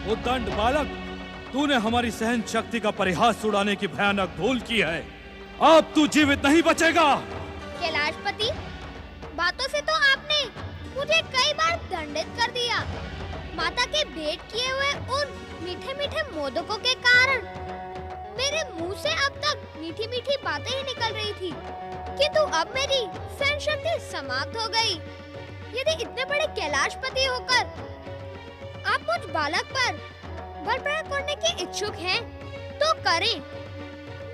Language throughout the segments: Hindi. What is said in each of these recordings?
उद्दंड बालक, तूने हमारी सहन शक्ति का परिहास उड़ाने की भयानक भूल की है। अब तू जीवित नहीं बचेगा। कैलाशपति, बातों से तो आपने मुझे कई बार दंडित कर दिया। माता के भेंट किए हुए उन मीठे मीठे मोदकों के कारण मेरे मुंह से अब तक मीठी मीठी बातें ही निकल रही थी, किंतु अब मेरी सहन शक्ति समाप्त हो गई। यदि इतने बड़े कैलाशपति होकर आप मुझ बालक पर बल प्रयोग करने के इच्छुक हैं, तो करें।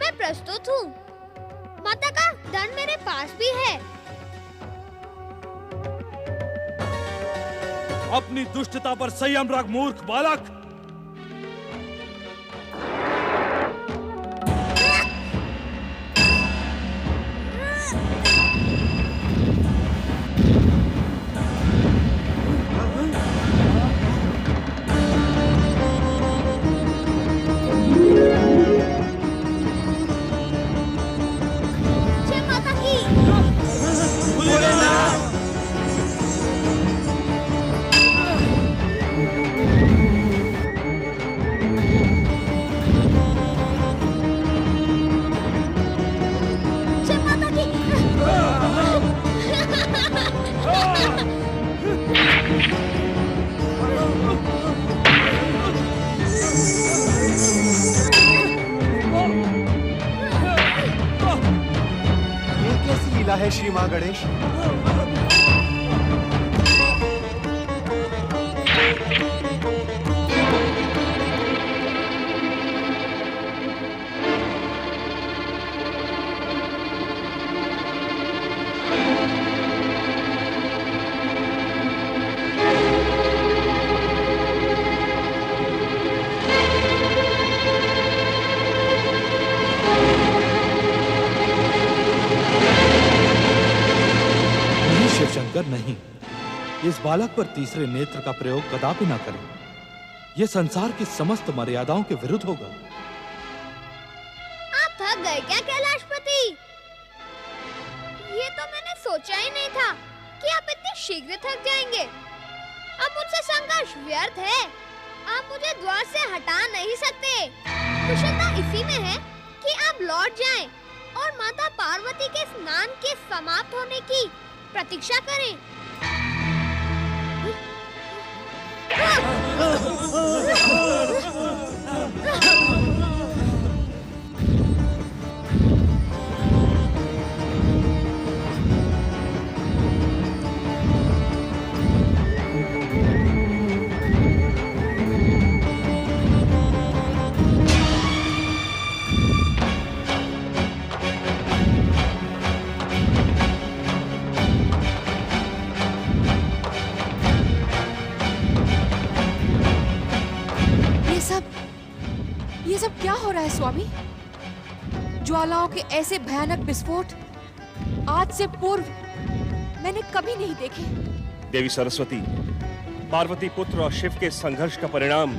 मैं प्रस्तुत हूँ। माता का दंड मेरे पास भी है। अपनी दुष्टता पर संयम रख मूर्ख बालक। है श्री मां गणेश। शंकर नहीं, इस बालक पर तीसरे नेत्र का प्रयोग कदापि न करें। यह संसार की समस्त मर्यादाओं के विरुद्ध होगा। आप थक गए क्या कैलाशपति? ये तो मैंने सोचा ही नहीं था कि आप इतने शीघ्र थक जाएंगे। अब मुझसे संघर्ष व्यर्थ है। आप मुझे द्वार से हटा नहीं सकते। कुशलता इसी में है कि आप लौट जाएं और माता पार्वती के स्नान के समाप्त होने की प्रतीक्षा करें। ये सब क्या हो रहा है स्वामी? ज्वालाओं के ऐसे भयानक विस्फोट आज से पूर्व मैंने कभी नहीं देखे। देवी सरस्वती, पार्वती पुत्र और शिव के संघर्ष का परिणाम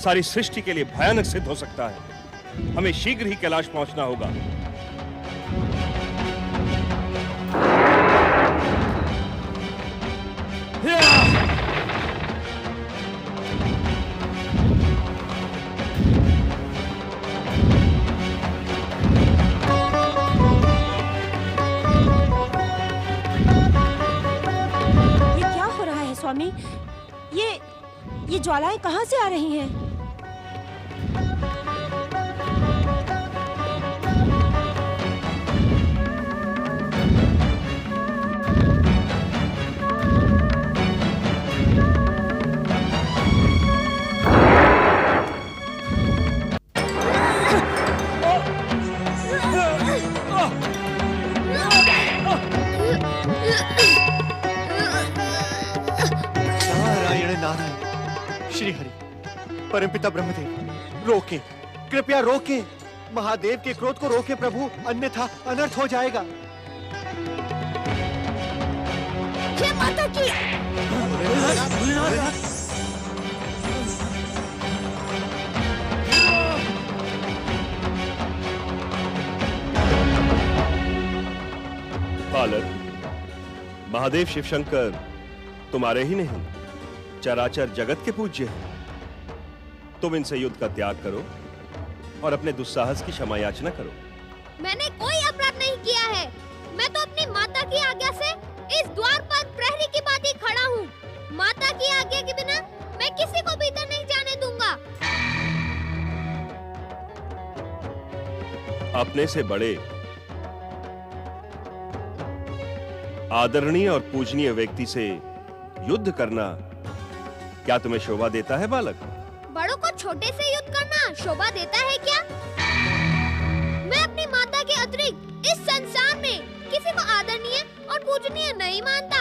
सारी सृष्टि के लिए भयानक सिद्ध हो सकता है। हमें शीघ्र ही कैलाश पहुंचना होगा। स्वामी, ये ज्वालाएं कहाँ से आ रही हैं? परमपिता ब्रह्मदेव, रोके, कृपया रोके। महादेव के क्रोध को रोके प्रभु, अन्यथा अनर्थ हो जाएगा। जय माता की। बालक, महादेव शिवशंकर तुम्हारे ही नहीं, चराचर जगत के पूज्य हैं। तुम इनसे युद्ध का त्याग करो और अपने दुस्साहस की क्षमा याचना करो। मैंने कोई अपराध नहीं किया है। मैं तो अपनी माता की आज्ञा से इस द्वार पर प्रहरी की भांति ही खड़ा हूँ। माता की आज्ञा के बिना मैं किसी को भीतर नहीं जाने दूंगा। अपने से बड़े आदरणीय और पूजनीय व्यक्ति से युद्ध करना क्या तुम्हें शोभा देता है बालक? बड़ों को छोटे से युद्ध करना शोभा देता है क्या? मैं अपनी माता के अतिरिक्त इस संसार में किसी को आदरणीय और पूजनीय नहीं मानता।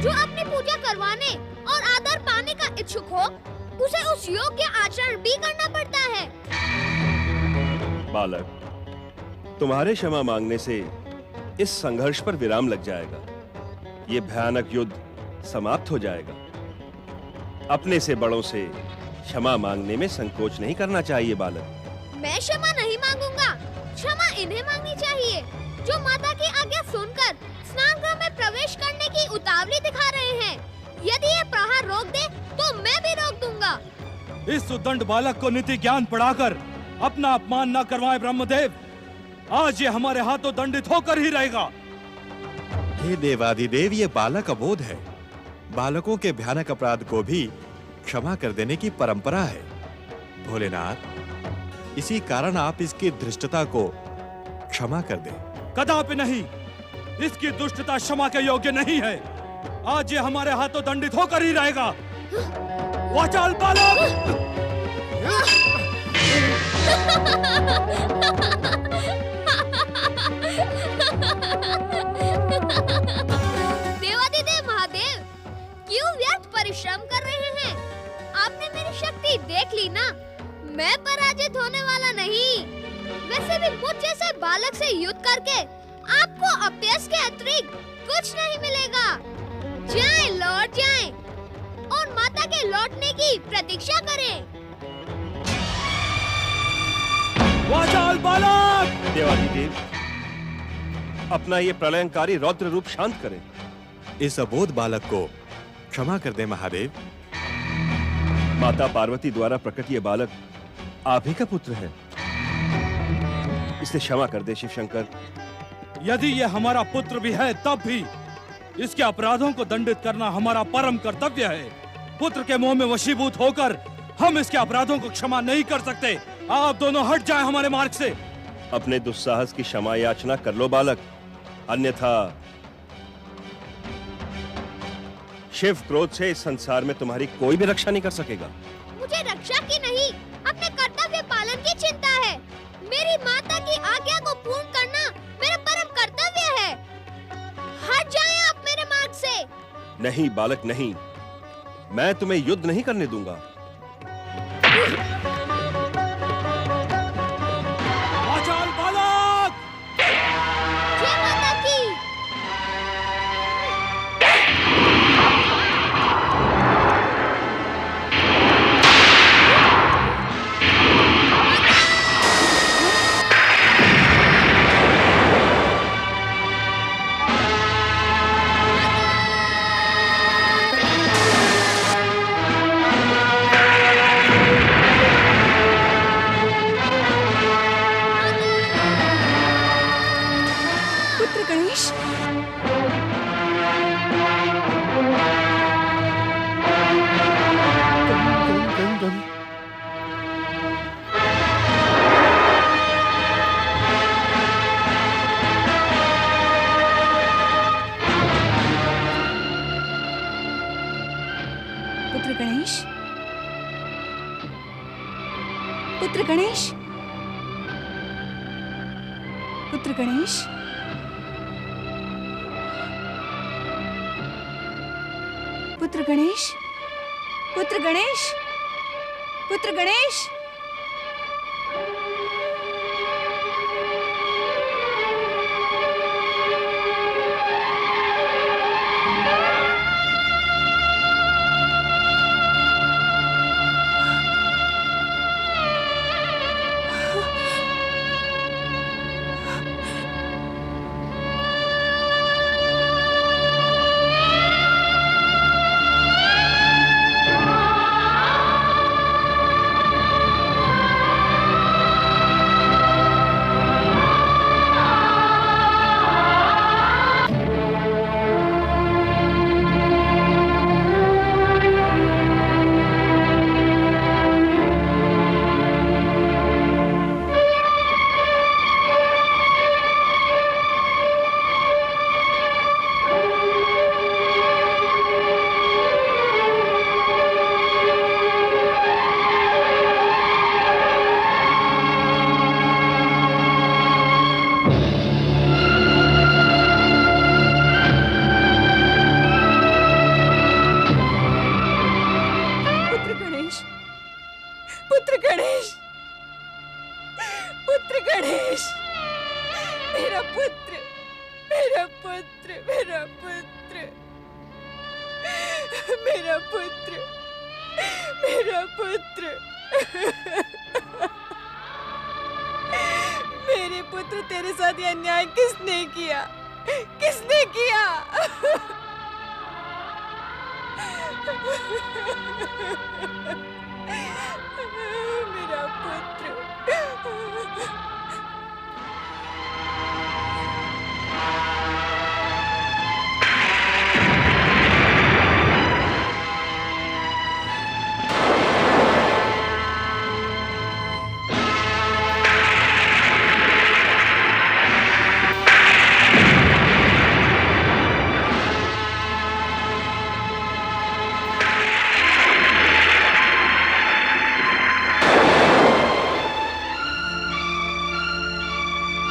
जो अपनी पूजा करवाने और आदर पाने का इच्छुक हो, उसे उस योग्य आचरण भी करना पड़ता है। बालक, तुम्हारे क्षमा मांगने से इस संघर्ष पर विराम लग जाएगा। ये भयानक युद्ध समाप्त हो जाएगा। अपने से बड़ों से क्षमा मांगने में संकोच नहीं करना चाहिए बालक। मैं क्षमा नहीं मांगूंगा। क्षमा इन्हें मांगनी चाहिए जो माता की आज्ञा सुनकर स्नानगृह में प्रवेश करने की उतावली दिखा रहे हैं। यदि ये प्रहार रोक दे तो मैं भी रोक दूंगा। इस उद्दंड बालक को नीति ज्ञान पढ़ाकर अपना अपमान न करवाएं ब्रह्मदेव। आज ये हमारे हाथों दंडित होकर ही रहेगा। हे देवाधिदेव, ये बालक अबोध है। बालकों के भयानक अपराध को भी क्षमा कर देने की परंपरा है। भोलेनाथ, इसी कारण आप इसकी धृष्टता को क्षमा कर दें। कदापि नहीं। इसकी दुष्टता क्षमा के योग्य नहीं है। आज ये हमारे हाथों दंडित होकर ही रहेगा। वाचाल बालक! देवाधिदेव महादेव, क्यों व्यर्थ परिश्रम कर रहे हैं? आपने मेरी शक्ति देख ली ना। मैं पराजित होने वाला नहीं। वैसे भी मुझ जैसे बालक से युद्ध करके आपको अभ्यास के अतिरिक्त कुछ नहीं मिलेगा। जाएं, लौट जाएं और माता के लौटने की प्रतीक्षा करें। वाचाल बालक! देवाधिदेव, अपना ये प्रलयंकारी रौद्र रूप शांत करें। इस अबोध बालक को क्षमा कर दे महादेव। माता पार्वती द्वारा प्रकट ये बालक आप ही का पुत्र है। इसे क्षमा कर दे शिव शंकर। यदि ये हमारा पुत्र भी है तब भी इसके अपराधों को दंडित करना हमारा परम कर्तव्य है। पुत्र के मोह में वशीभूत होकर हम इसके अपराधों को क्षमा नहीं कर सकते। आप दोनों हट जाएं हमारे मार्ग से। अपने दुस्साहस की क्षमा याचना कर लो बालक, अन्यथा शिव क्रोध से इस संसार में तुम्हारी कोई भी रक्षा नहीं कर सकेगा। मुझे रक्षा की नहीं, अपने कर्तव्य पालन की चिंता है। मेरी माता की आज्ञा को पूर्ण करना मेरा परम कर्तव्य है। हट जाएं आप मेरे मार्ग से। नहीं बालक नहीं, मैं तुम्हें युद्ध नहीं करने दूंगा। वाचाल बालक! जय माता की। पुत्र गणेश, पुत्र गणेश, पुत्र गणेश, पुत्र गणेश, पुत्र गणेश, पुत्र गणेश, पुत्र गणेश। पुत्र गणेश, पुत्र गणेश, मेरा पुत्र, मेरा पुत्र, मेरा पुत्र, मेरा पुत्र, मेरा पुत्र। मेरे पुत्र, तेरे साथ ये अन्याय किसने किया? किसने किया? मेरा पुत्र।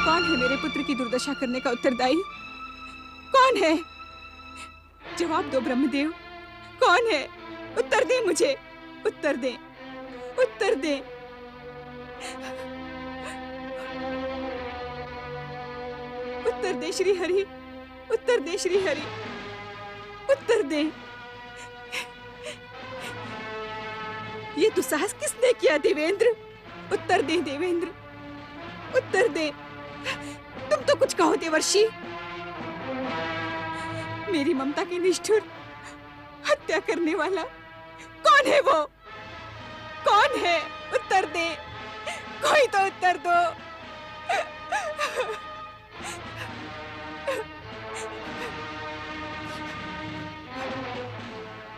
कौन है मेरे पुत्र की दुर्दशा करने का उत्तरदायी? कौन है? जवाब दो ब्रह्मदेव, कौन है? उत्तर दे मुझे, उत्तर दे, उत्तर दे। उत्तर दे श्री हरि, उत्तर दे श्री हरि, उत्तर दे। ये दुस्साहस किसने किया देवेंद्र? उत्तर दे देवेंद्र, उत्तर दे। तुम तो कुछ कहो देवर्षि। मेरी ममता की निष्ठुर हत्या करने वाला कौन है? वो कौन है? उत्तर दे, कोई तो उत्तर दो।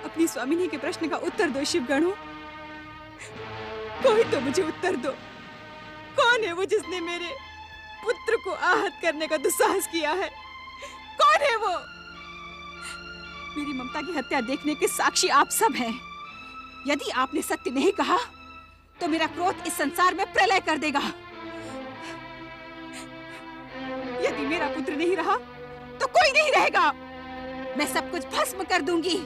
अपनी स्वामिनी के प्रश्न का उत्तर दो शिवगणों, कोई तो मुझे उत्तर दो। कौन है वो जिसने मेरे पुत्र को आहत करने का दुस्साहस किया है? कौन है वो? मेरी ममता की हत्या देखने के साक्षी आप सब हैं। यदि आपने सत्य नहीं कहा तो मेरा क्रोध इस संसार में प्रलय कर देगा। यदि मेरा पुत्र नहीं रहा तो कोई नहीं रहेगा। मैं सब कुछ भस्म कर दूंगी।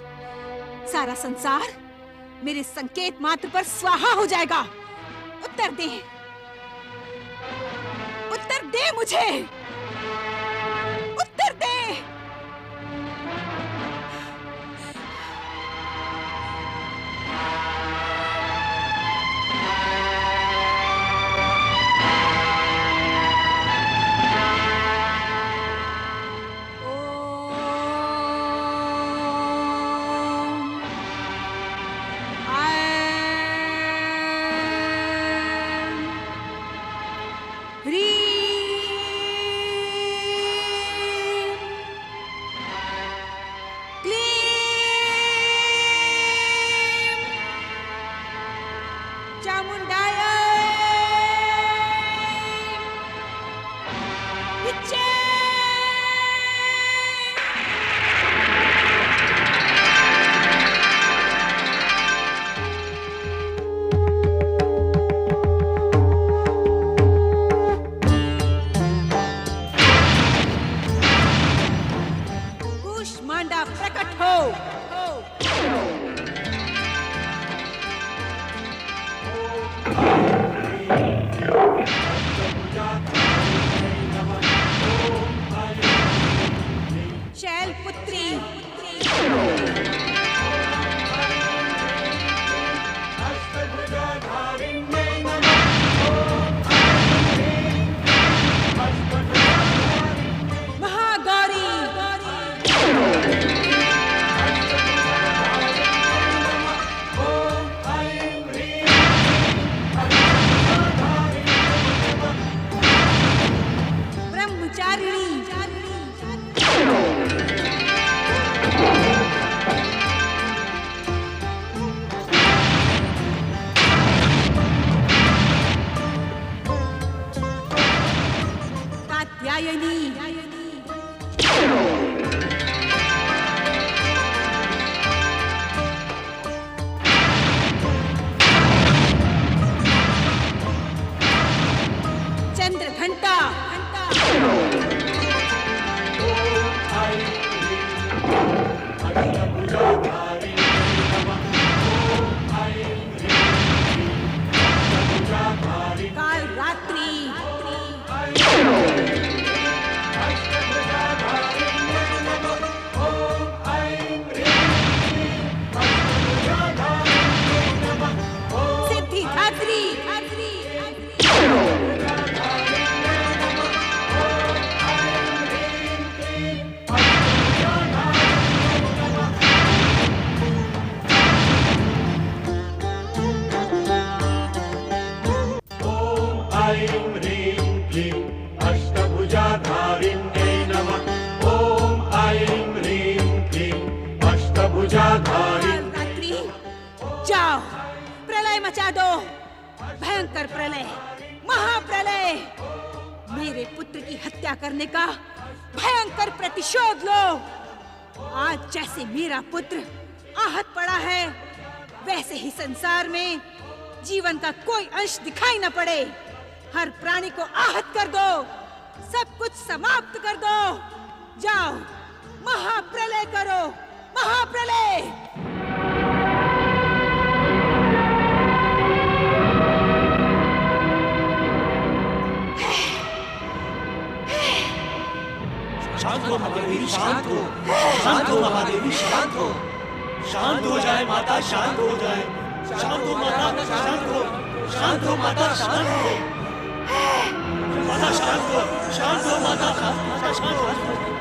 सारा संसार मेरे संकेत मात्र पर स्वाहा हो जाएगा। उत्तर दे, उत्तर दे मुझे, उत्तर दे। ऐं ह्रीं क्लीं अष्टभुजाधारिण्यै नमः। ॐ ऐं ह्रीं क्लीं अष्टभुजाधारिण्यै। रात्रि जाओ, प्रलय मचा दो, भयंकर प्रलय, महाप्रलय। मेरे पुत्र की हत्या करने का भयंकर प्रतिशोध लो। आज जैसे मेरा पुत्र आहत पड़ा है, वैसे ही संसार में जीवन का कोई अंश दिखाई न पड़े। हर प्राणी को आहत कर दो, सब कुछ समाप्त कर दो। जाओ, महाप्रलय करो, महाप्रलय। शांत हो महादेवी, शांत हो, शांत हो महादेवी, शांत हो, शांत हो जाए माता, शांत हो जाए, शांत हो माता, शांत हो, शांत हो माता, शांत हो, माता शांत हो, शांत हो माता, शांत हो।